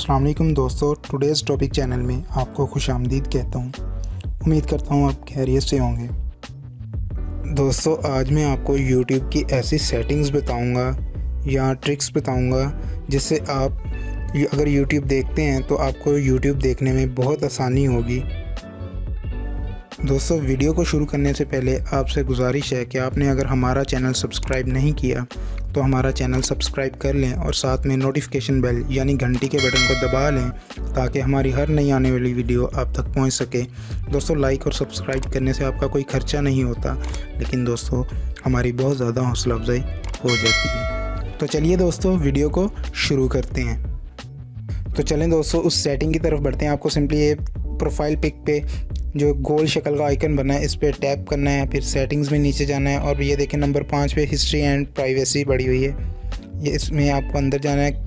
अस्सलाम वालेकुम दोस्तों, टुडेज़ टॉपिक चैनल में आपको खुशामदीद कहता हूँ। उम्मीद करता हूँ आप खैरियत से होंगे। दोस्तों, आज मैं आपको YouTube की ऐसी सेटिंग्स बताऊँगा या ट्रिक्स बताऊँगा जिससे आप अगर YouTube देखते हैं तो आपको YouTube देखने में बहुत आसानी होगी। दोस्तों, वीडियो को शुरू करने से पहले आपसे गुजारिश है कि आपने अगर हमारा चैनल सब्सक्राइब नहीं किया तो हमारा चैनल सब्सक्राइब कर लें और साथ में नोटिफिकेशन बेल यानी घंटी के बटन को दबा लें ताकि हमारी हर नई आने वाली वीडियो आप तक पहुंच सके। दोस्तों, लाइक और सब्सक्राइब करने से आपका कोई खर्चा नहीं होता, लेकिन दोस्तों हमारी बहुत ज़्यादा हौसला अफजाई हो जाती है। तो चलिए दोस्तों, वीडियो को शुरू करते हैं। तो चलें दोस्तों, उस सेटिंग की तरफ बढ़ते हैं। आपको सिंपली ये प्रोफाइल पिक पे जो गोल शक्ल का आइकन बना है इस पर टैप करना है, फिर सेटिंग्स में नीचे जाना है और ये देखें नंबर 5 पे हिस्ट्री एंड प्राइवेसी पड़ी हुई है। ये इसमें आपको अंदर जाना है।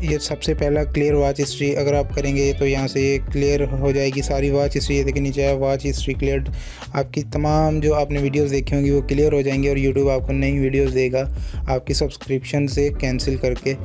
ये सबसे पहला क्लियर वॉच हिस्ट्री अगर आप करेंगे तो यहाँ से ये क्लियर हो जाएगी सारी वॉच हिस्ट्री। ये देखिए नीचे है वॉच हिस्ट्री क्लियर्ड। आपकी तमाम जो आपने वीडियोस देखी होंगी वो क्लियर हो जाएंगी और यूट्यूब आपको नई वीडियोस देगा आपकी सब्सक्रिप्शन से कैंसिल करके।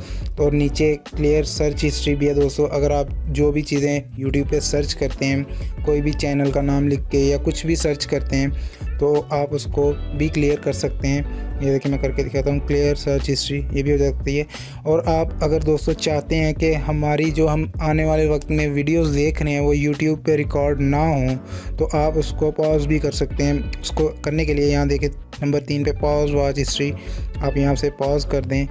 और नीचे क्लियर सर्च हिस्ट्री भी है दोस्तों। अगर आप जो भी चीज़ें यूट्यूब पे सर्च करते हैं, कोई भी चैनल का नाम लिख के या कुछ भी सर्च करते हैं तो आप उसको भी क्लियर कर सकते हैं। ये देखिए मैं करके दिखाता हूँ, क्लियर सर्च हिस्ट्री, ये भी हो सकती है। और आप अगर दोस्तों चाहते हैं कि हमारी जो हम आने वाले वक्त में वीडियोस देख रहे हैं वो यूट्यूब पे रिकॉर्ड ना हो तो आप उसको पॉज भी कर सकते हैं। उसको करने के लिए यहाँ देखिए नंबर 3 पे पॉज वॉच हिस्ट्री, आप यहाँ से पॉज कर दें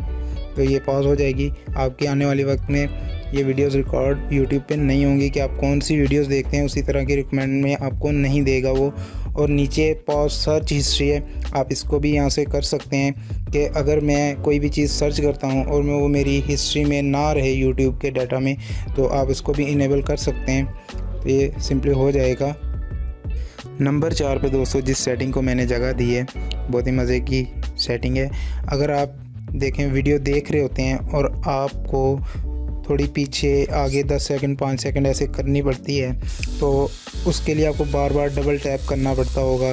तो ये पॉज हो जाएगी। आपके आने वाले वक्त में ये वीडियोस रिकॉर्ड यूट्यूब पे नहीं होंगी कि आप कौन सी वीडियोस देखते हैं, उसी तरह की रिकमेंड में आपको नहीं देगा वो। और नीचे पॉज सर्च हिस्ट्री है, आप इसको भी यहाँ से कर सकते हैं कि अगर मैं कोई भी चीज़ सर्च करता हूँ और मैं वो मेरी हिस्ट्री में ना रहे यूट्यूब के डाटा में तो आप इसको भी इनेबल कर सकते हैं। तो ये सिंपली हो जाएगा। नंबर 4 पे दोस्तों जिस सेटिंग को मैंने जगह दी है बहुत ही मज़े की सेटिंग है। अगर आप देखें वीडियो देख रहे होते हैं और आपको थोड़ी पीछे आगे 10 सेकंड 5 सेकंड ऐसे करनी पड़ती है तो उसके लिए आपको बार बार डबल टैप करना पड़ता होगा।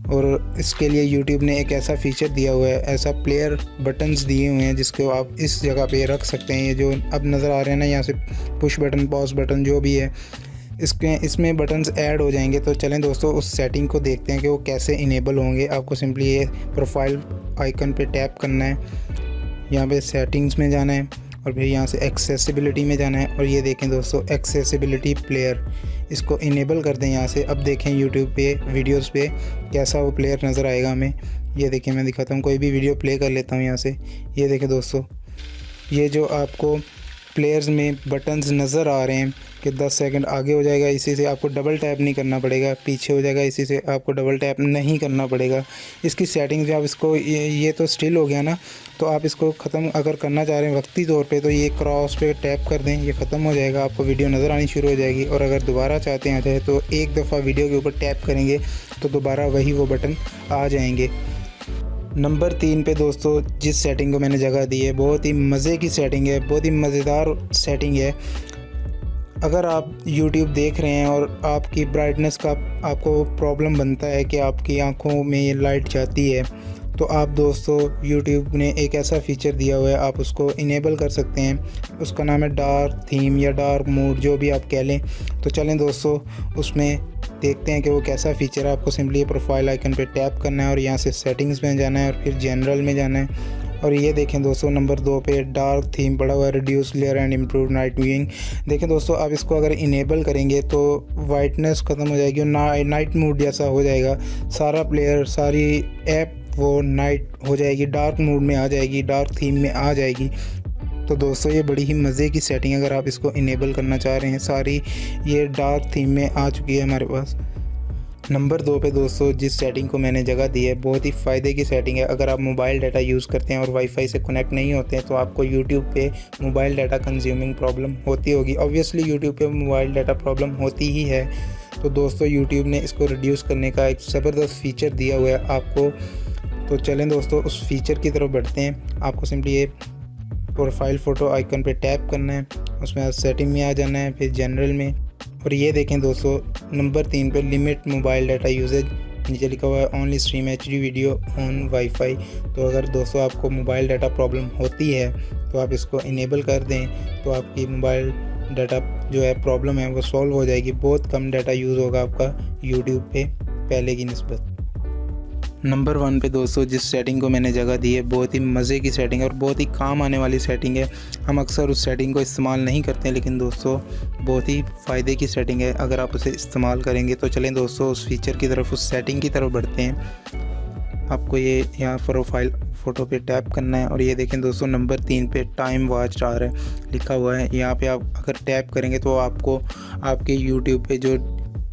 और इसके लिए YouTube ने एक ऐसा फीचर दिया हुआ है, ऐसा प्लेयर बटन्स दिए हुए हैं जिसको आप इस जगह पे रख सकते हैं। ये जो अब नज़र आ रहे हैं ना यहाँ से पुश बटन पॉज बटन जो भी है इसमें बटन्स ऐड हो जाएंगे। तो चलें दोस्तों उस सेटिंग को देखते हैं कि वो कैसे इनेबल होंगे। आपको सिंपली ये प्रोफाइल आइकन पे टैप करना है, यहाँ पे सेटिंग्स में जाना है और फिर यहाँ से एक्सेसिबिलिटी में जाना है और ये देखें दोस्तों एक्सेसिबिलिटी प्लेयर, इसको इनेबल कर दें यहाँ से। अब देखें YouTube पे वीडियोस पे कैसा वो प्लेयर नज़र आएगा हमें। ये देखें मैं दिखाता हूँ, कोई भी वीडियो प्ले कर लेता हूँ यहाँ से। ये देखें दोस्तों, ये जो आपको प्लेयर्स में बटन्स नज़र आ रहे हैं कि 10 सेकंड आगे हो जाएगा, इसी से आपको डबल टैप नहीं करना पड़ेगा, पीछे हो जाएगा इसी से आपको डबल टैप नहीं करना पड़ेगा। इसकी सेटिंग जो आप इसको ये तो स्टिल हो गया ना, तो आप इसको ख़त्म अगर करना चाह रहे हैं वक्ती तौर पे तो ये क्रॉस पे टैप कर दें, ये ख़त्म हो जाएगा, आपको वीडियो नज़र आनी शुरू हो जाएगी। और अगर दोबारा चाहते हैं चाहे तो एक दफ़ा वीडियो के ऊपर टैप करेंगे तो दोबारा वही वो बटन आ जाएंगे। नंबर 3 पे दोस्तों जिस सेटिंग को मैंने जगह दी है बहुत ही मज़े की सेटिंग है, बहुत ही मज़ेदार सेटिंग है। अगर आप YouTube देख रहे हैं और आपकी ब्राइटनेस का आपको प्रॉब्लम बनता है कि आपकी आंखों में ये लाइट जाती है तो आप दोस्तों YouTube ने एक ऐसा फ़ीचर दिया हुआ है, आप उसको इनेबल कर सकते हैं। उसका नाम है डार्क थीम या डार्क मोड, जो भी आप कह लें। तो चलें दोस्तों उसमें देखते हैं कि वो कैसा फ़ीचर है। आपको सिंपली प्रोफाइल आइकन पे टैप करना है और यहाँ से सेटिंग्स में जाना है और फिर जनरल में जाना है। और ये देखें दोस्तों नंबर 2 पे डार्क थीम पड़ा हुआ है, reduce layer and improve night viewing. देखें दोस्तों आप इसको अगर इनेबल करेंगे तो वाइटनेस ख़त्म हो जाएगी और नाइट मोड जैसा हो जाएगा। सारा प्लेयर सारी ऐप वो नाइट हो जाएगी, डार्क मोड में आ जाएगी, डार्क थीम में आ जाएगी। तो दोस्तों ये बड़ी ही मज़े की सेटिंग, अगर आप इसको इनेबल करना चाह रहे हैं सारी ये डार्क थीम में आ चुकी है हमारे पास। नंबर 2 पे दोस्तों जिस सेटिंग को मैंने जगह दी है बहुत ही फ़ायदे की सेटिंग है। अगर आप मोबाइल डाटा यूज़ करते हैं और वाईफाई से कनेक्ट नहीं होते हैं तो आपको YouTube पे मोबाइल डाटा कंज्यूमिंग प्रॉब्लम होती होगी। ऑब्वियसली YouTube पे मोबाइल डाटा प्रॉब्लम होती ही है। तो दोस्तों YouTube ने इसको रिड्यूस करने का एक ज़बरदस्त फ़ीचर दिया हुआ है आपको। तो चलें दोस्तों उस फीचर की तरफ बढ़ते हैं। आपको सिंपली ये प्रोफाइल फ़ोटो आइकन पे टैप करना है, उसमें सेटिंग में आ जाना है, फिर जनरल में। और ये देखें दोस्तों नंबर 3 पे लिमिट मोबाइल डाटा यूजेज, नीचे लिखा हुआ है only stream HD video on wifi. तो अगर दोस्तों आपको मोबाइल डाटा प्रॉब्लम होती है तो आप इसको इनेबल कर दें, तो आपकी मोबाइल डाटा जो है प्रॉब्लम है वो सॉल्व हो जाएगी। बहुत कम डाटा यूज़ होगा आपका यूट्यूब पे पहले की निस्बत। नंबर 1 पे दोस्तों जिस सेटिंग को मैंने जगह दी है, बहुत ही मज़े की सेटिंग है और बहुत ही काम आने वाली सेटिंग है। हम अक्सर उस सेटिंग को इस्तेमाल नहीं करते हैं, लेकिन दोस्तों बहुत ही फ़ायदे की सेटिंग है अगर आप उसे इस्तेमाल करेंगे। तो चलें दोस्तों उस फीचर की तरफ, उस सेटिंग की तरफ बढ़ते हैं। आपको ये यहाँ प्रोफाइल फ़ोटो पे टैप करना है और ये देखें दोस्तों नंबर 3 पे टाइम वॉच आ रहा है लिखा हुआ है। यहाँ पे आप अगर टैप करेंगे तो आपको आपके यूट्यूब पे जो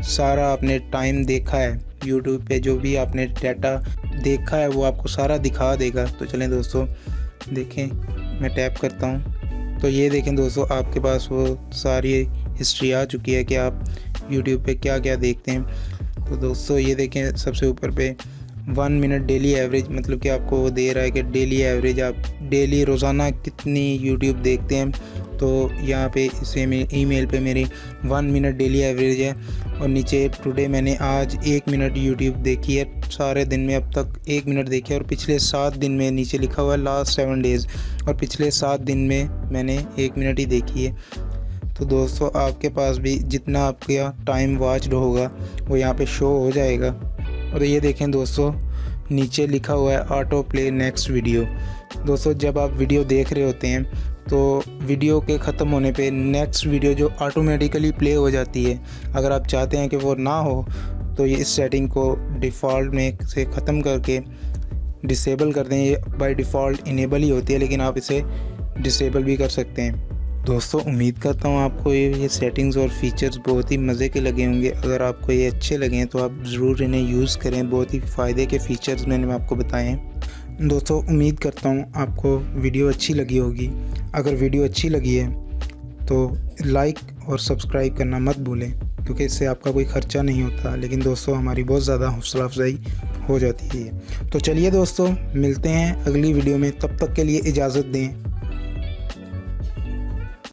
सारा आपने टाइम देखा है, यूट्यूब पे जो भी आपने डाटा देखा है वो आपको सारा दिखा देगा। तो चलें दोस्तों देखें, मैं टैप करता हूँ तो ये देखें दोस्तों आपके पास वो सारी हिस्ट्री आ चुकी है कि आप यूट्यूब पे क्या क्या देखते हैं। तो दोस्तों ये देखें सबसे ऊपर पे 1 मिनट डेली एवरेज, मतलब कि आपको वो दे रहा है कि डेली एवरेज आप डेली रोज़ाना कितनी यूट्यूब देखते हैं। तो यहाँ पे इसे ईमेल पे मेरी 1 मिनट डेली एवरेज है और नीचे टुडे मैंने आज 1 मिनट यूट्यूब देखी है, सारे दिन में अब तक 1 मिनट देखी है। और पिछले 7 दिन में नीचे लिखा हुआ है लास्ट 7 डेज़, और पिछले 7 दिन में मैंने 1 मिनट ही देखी है। तो दोस्तों आपके पास भी जितना आपका टाइम वॉच्ड होगा वो यहाँ पे शो हो जाएगा। और ये देखें दोस्तों नीचे लिखा हुआ है ऑटो प्ले नेक्स्ट वीडियो। दोस्तों जब आप वीडियो देख रहे होते हैं तो वीडियो के ख़त्म होने पे नेक्स्ट वीडियो जो ऑटोमेटिकली प्ले हो जाती है। अगर आप चाहते हैं कि वो ना हो तो ये इस सेटिंग को डिफ़ॉल्ट में से ख़त्म करके डिसेबल कर दें। ये बाय डिफ़ॉल्ट इनेबल ही होती है, लेकिन आप इसे डिसेबल भी कर सकते हैं। दोस्तों उम्मीद करता हूँ आपको ये सेटिंग्स और फीचर्स बहुत ही मज़े के लगे होंगे। अगर आपको ये अच्छे लगे तो आप ज़रूर इन्हें यूज़ करें, बहुत ही फ़ायदे के फ़ीचर्स मैंने आपको बताए हैं। दोस्तों उम्मीद करता हूँ आपको वीडियो अच्छी लगी होगी। अगर वीडियो अच्छी लगी है तो लाइक और सब्सक्राइब करना मत भूलें, क्योंकि इससे आपका कोई ख़र्चा नहीं होता, लेकिन दोस्तों हमारी बहुत ज़्यादा हौसला अफजाई हो जाती है। तो चलिए दोस्तों मिलते हैं अगली वीडियो में, तब तक के लिए इजाज़त दें।